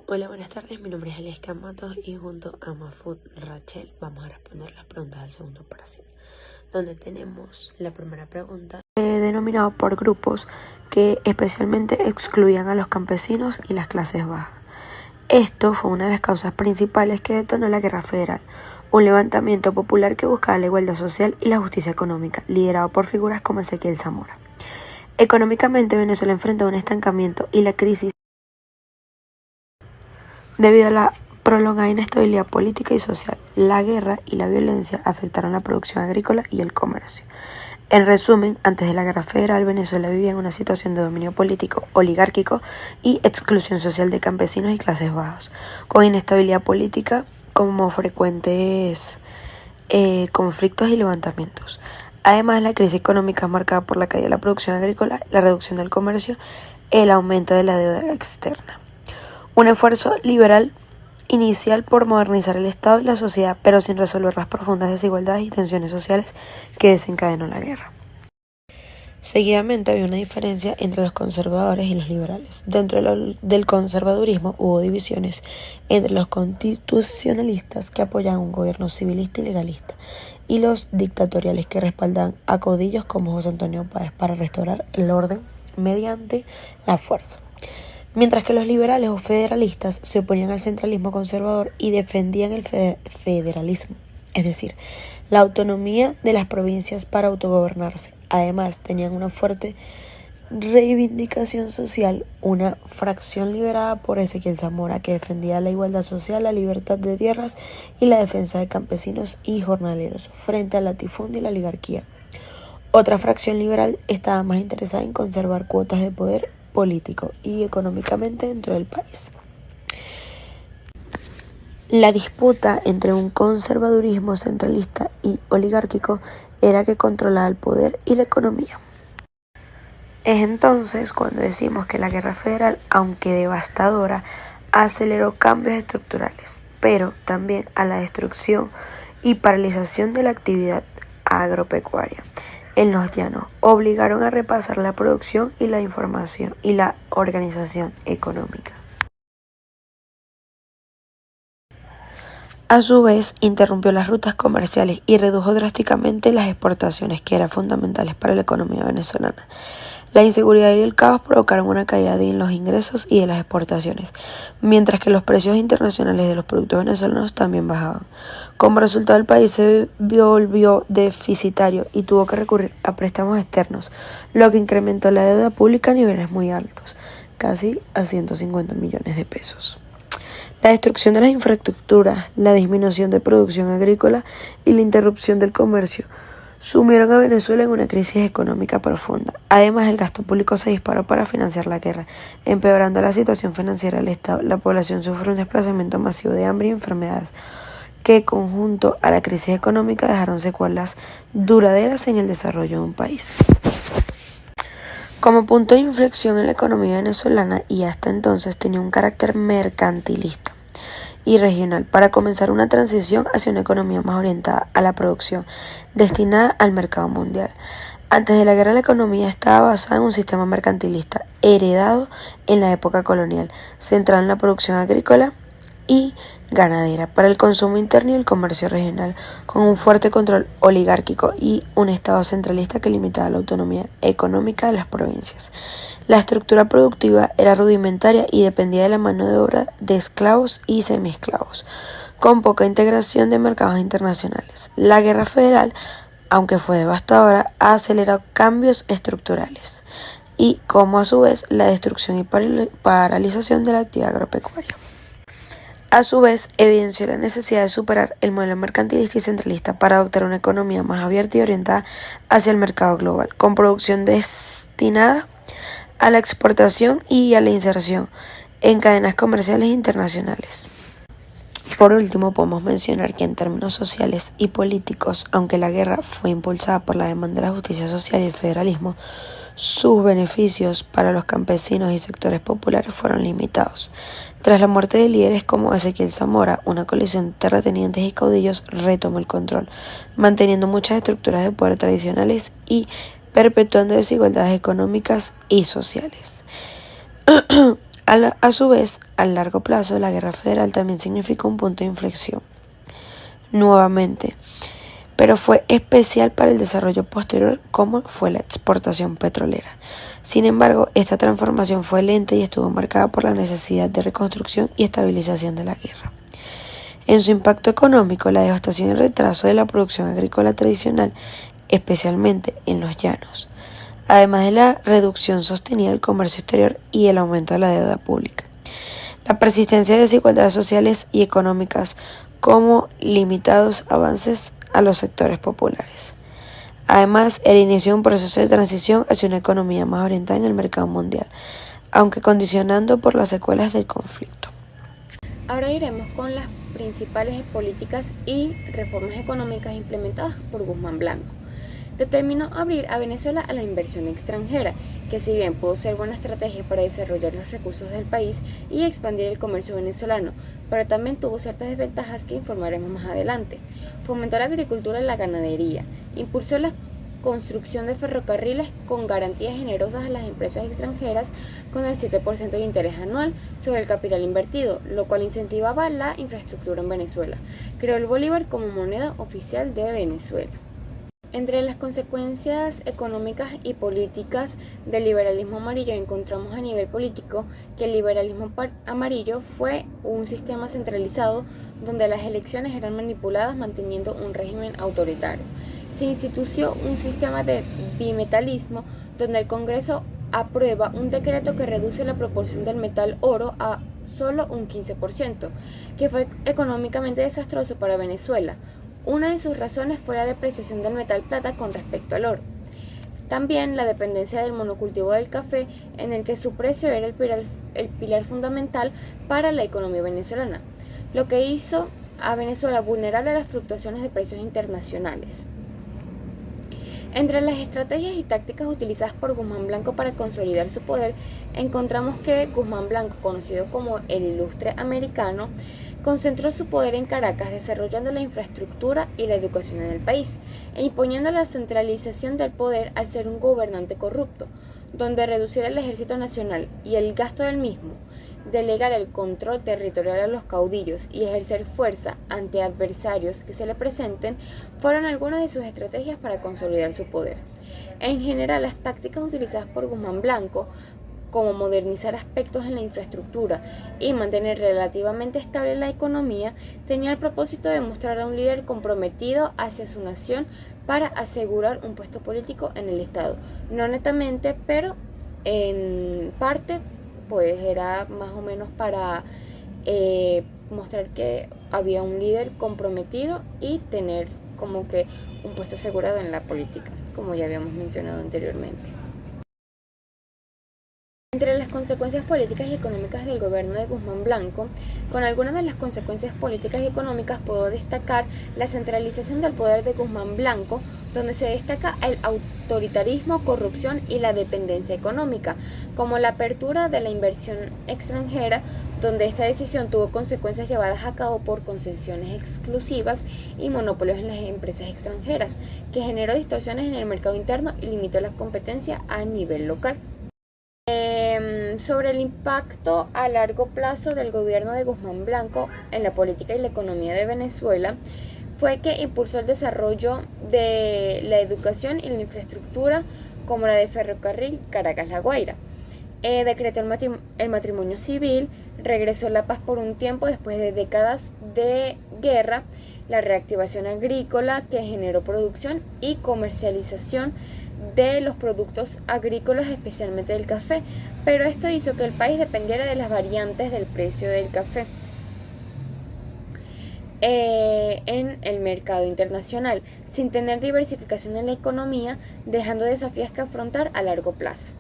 Hola, buenas tardes. Mi nombre es Aleska Matos y junto a Mafud Rachel vamos a responder las preguntas del segundo parcial, donde tenemos la primera pregunta. Denominado por grupos que especialmente excluían a los campesinos y las clases bajas. Esto fue una de las causas principales que detonó la Guerra Federal, un levantamiento popular que buscaba la igualdad social y la justicia económica, liderado por figuras como Ezequiel Zamora. Económicamente, Venezuela enfrentó un estancamiento y la crisis debido a la prolongada inestabilidad política y social. La guerra y la violencia afectaron la producción agrícola y el comercio. En resumen, antes de la Guerra Federal, Venezuela vivía en una situación de dominio político, oligárquico y exclusión social de campesinos y clases bajas, con inestabilidad política como frecuentes conflictos y levantamientos. Además, la crisis económica marcada por la caída de la producción agrícola, la reducción del comercio, el aumento de la deuda externa. Un esfuerzo liberal inicial por modernizar el Estado y la sociedad, pero sin resolver las profundas desigualdades y tensiones sociales que desencadenó la guerra. Seguidamente había una diferencia entre los conservadores y los liberales. Dentro del conservadurismo hubo divisiones entre los constitucionalistas que apoyaban un gobierno civilista y legalista y los dictatoriales que respaldaban a caudillos como José Antonio Páez para restaurar el orden mediante la fuerza. Mientras que los liberales o federalistas se oponían al centralismo conservador y defendían el federalismo, es decir, la autonomía de las provincias para autogobernarse. Además, tenían una fuerte reivindicación social, una fracción liderada por Ezequiel Zamora que defendía la igualdad social, la libertad de tierras y la defensa de campesinos y jornaleros frente al latifundio y la oligarquía. Otra fracción liberal estaba más interesada en conservar cuotas de poder político y económicamente dentro del país. La disputa entre un conservadurismo centralista y oligárquico era que controlaba el poder y la economía. Es entonces cuando decimos que la Guerra Federal, aunque devastadora, aceleró cambios estructurales, pero también a la destrucción y paralización de la actividad agropecuaria en los llanos, obligaron a repasar la producción y la información y la organización económica. A su vez, interrumpió las rutas comerciales y redujo drásticamente las exportaciones, que eran fundamentales para la economía venezolana. La inseguridad y el caos provocaron una caída en los ingresos y de las exportaciones, mientras que los precios internacionales de los productos venezolanos también bajaban. Como resultado, el país se volvió deficitario y tuvo que recurrir a préstamos externos, lo que incrementó la deuda pública a niveles muy altos, casi a 150 millones de pesos. La destrucción de las infraestructuras, la disminución de producción agrícola y la interrupción del comercio sumieron a Venezuela en una crisis económica profunda. Además, el gasto público se disparó para financiar la guerra, empeorando la situación financiera del Estado. La población sufrió un desplazamiento masivo de hambre y enfermedades, que conjunto a la crisis económica dejaron secuelas duraderas en el desarrollo de un país. Como punto de inflexión en la economía venezolana, y hasta entonces tenía un carácter mercantilista y regional, para comenzar una transición hacia una economía más orientada a la producción, destinada al mercado mundial. Antes de la guerra, la economía estaba basada en un sistema mercantilista heredado en la época colonial, centrado en la producción agrícola y ganadera para el consumo interno y el comercio regional, con un fuerte control oligárquico y un Estado centralista que limitaba la autonomía económica de las provincias. La estructura productiva era rudimentaria y dependía de la mano de obra de esclavos y semiesclavos, con poca integración de mercados internacionales. La Guerra Federal, aunque fue devastadora, aceleró cambios estructurales y, como a su vez, la destrucción y paralización de la actividad agropecuaria. A su vez, evidenció la necesidad de superar el modelo mercantilista y centralista para adoptar una economía más abierta y orientada hacia el mercado global, con producción destinada a la exportación y a la inserción en cadenas comerciales internacionales. Por último, podemos mencionar que en términos sociales y políticos, aunque la guerra fue impulsada por la demanda de la justicia social y el federalismo, sus beneficios para los campesinos y sectores populares fueron limitados. Tras la muerte de líderes como Ezequiel Zamora, una coalición de terratenientes y caudillos retomó el control, manteniendo muchas estructuras de poder tradicionales y perpetuando desigualdades económicas y sociales. A su vez, a largo plazo, la guerra federal también significó un punto de inflexión, nuevamente, pero fue especial para el desarrollo posterior como fue la exportación petrolera. Sin embargo, esta transformación fue lenta y estuvo marcada por la necesidad de reconstrucción y estabilización de la guerra. En su impacto económico, la devastación y el retraso de la producción agrícola tradicional, especialmente en los llanos, además de la reducción sostenida del comercio exterior y el aumento de la deuda pública. La persistencia de desigualdades sociales y económicas como limitados avances a los sectores populares. Además, el inicio de un proceso de transición hacia una economía más orientada en el mercado mundial, aunque condicionando por las secuelas del conflicto. Ahora iremos con las principales políticas y reformas económicas implementadas por Guzmán Blanco. Determinó abrir a Venezuela a la inversión extranjera, que si bien pudo ser buena estrategia para desarrollar los recursos del país y expandir el comercio venezolano, pero también tuvo ciertas desventajas que informaremos más adelante. Fomentó la agricultura y la ganadería, impulsó la construcción de ferrocarriles con garantías generosas a las empresas extranjeras con el 7% de interés anual sobre el capital invertido, lo cual incentivaba la infraestructura en Venezuela. Creó el bolívar como moneda oficial de Venezuela. Entre las consecuencias económicas y políticas del liberalismo amarillo encontramos a nivel político que el liberalismo amarillo fue un sistema centralizado donde las elecciones eran manipuladas manteniendo un régimen autoritario. Se instituyó un sistema de bimetalismo donde el Congreso aprueba un decreto que reduce la proporción del metal oro a solo un 15%, que fue económicamente desastroso para Venezuela. Una de sus razones fue la depreciación del metal plata con respecto al oro. También la dependencia del monocultivo del café, en el que su precio era el pilar fundamental para la economía venezolana, lo que hizo a Venezuela vulnerable a las fluctuaciones de precios internacionales. Entre las estrategias y tácticas utilizadas por Guzmán Blanco para consolidar su poder, encontramos que Guzmán Blanco, conocido como el Ilustre Americano, concentró su poder en Caracas, desarrollando la infraestructura y la educación en el país, e imponiendo la centralización del poder al ser un gobernante corrupto, donde reducir el ejército nacional y el gasto del mismo, delegar el control territorial a los caudillos y ejercer fuerza ante adversarios que se le presenten, fueron algunas de sus estrategias para consolidar su poder. En general, las tácticas utilizadas por Guzmán Blanco, como modernizar aspectos en la infraestructura y mantener relativamente estable la economía, tenía el propósito de mostrar a un líder comprometido hacia su nación para asegurar un puesto político en el Estado. No netamente, pero en parte, pues era más o menos para mostrar que había un líder comprometido y tener como que un puesto asegurado en la política, como ya habíamos mencionado anteriormente. Entre las consecuencias políticas y económicas del gobierno de Guzmán Blanco, con algunas de las consecuencias políticas y económicas puedo destacar la centralización del poder de Guzmán Blanco, donde se destaca el autoritarismo, corrupción y la dependencia económica, como la apertura de la inversión extranjera, donde esta decisión tuvo consecuencias llevadas a cabo por concesiones exclusivas y monopolios en las empresas extranjeras, que generó distorsiones en el mercado interno y limitó la competencia a nivel local. Sobre el impacto a largo plazo del gobierno de Guzmán Blanco en la política y la economía de Venezuela, fue que impulsó el desarrollo de la educación y la infraestructura como la de ferrocarril Caracas-La Guaira. Decretó el matrimonio civil, regresó la paz por un tiempo después de décadas de guerra, la reactivación agrícola que generó producción y comercialización de los productos agrícolas, especialmente del café, pero esto hizo que el país dependiera de las variantes del precio del café en el mercado internacional, sin tener diversificación en la economía, dejando desafíos que afrontar a largo plazo.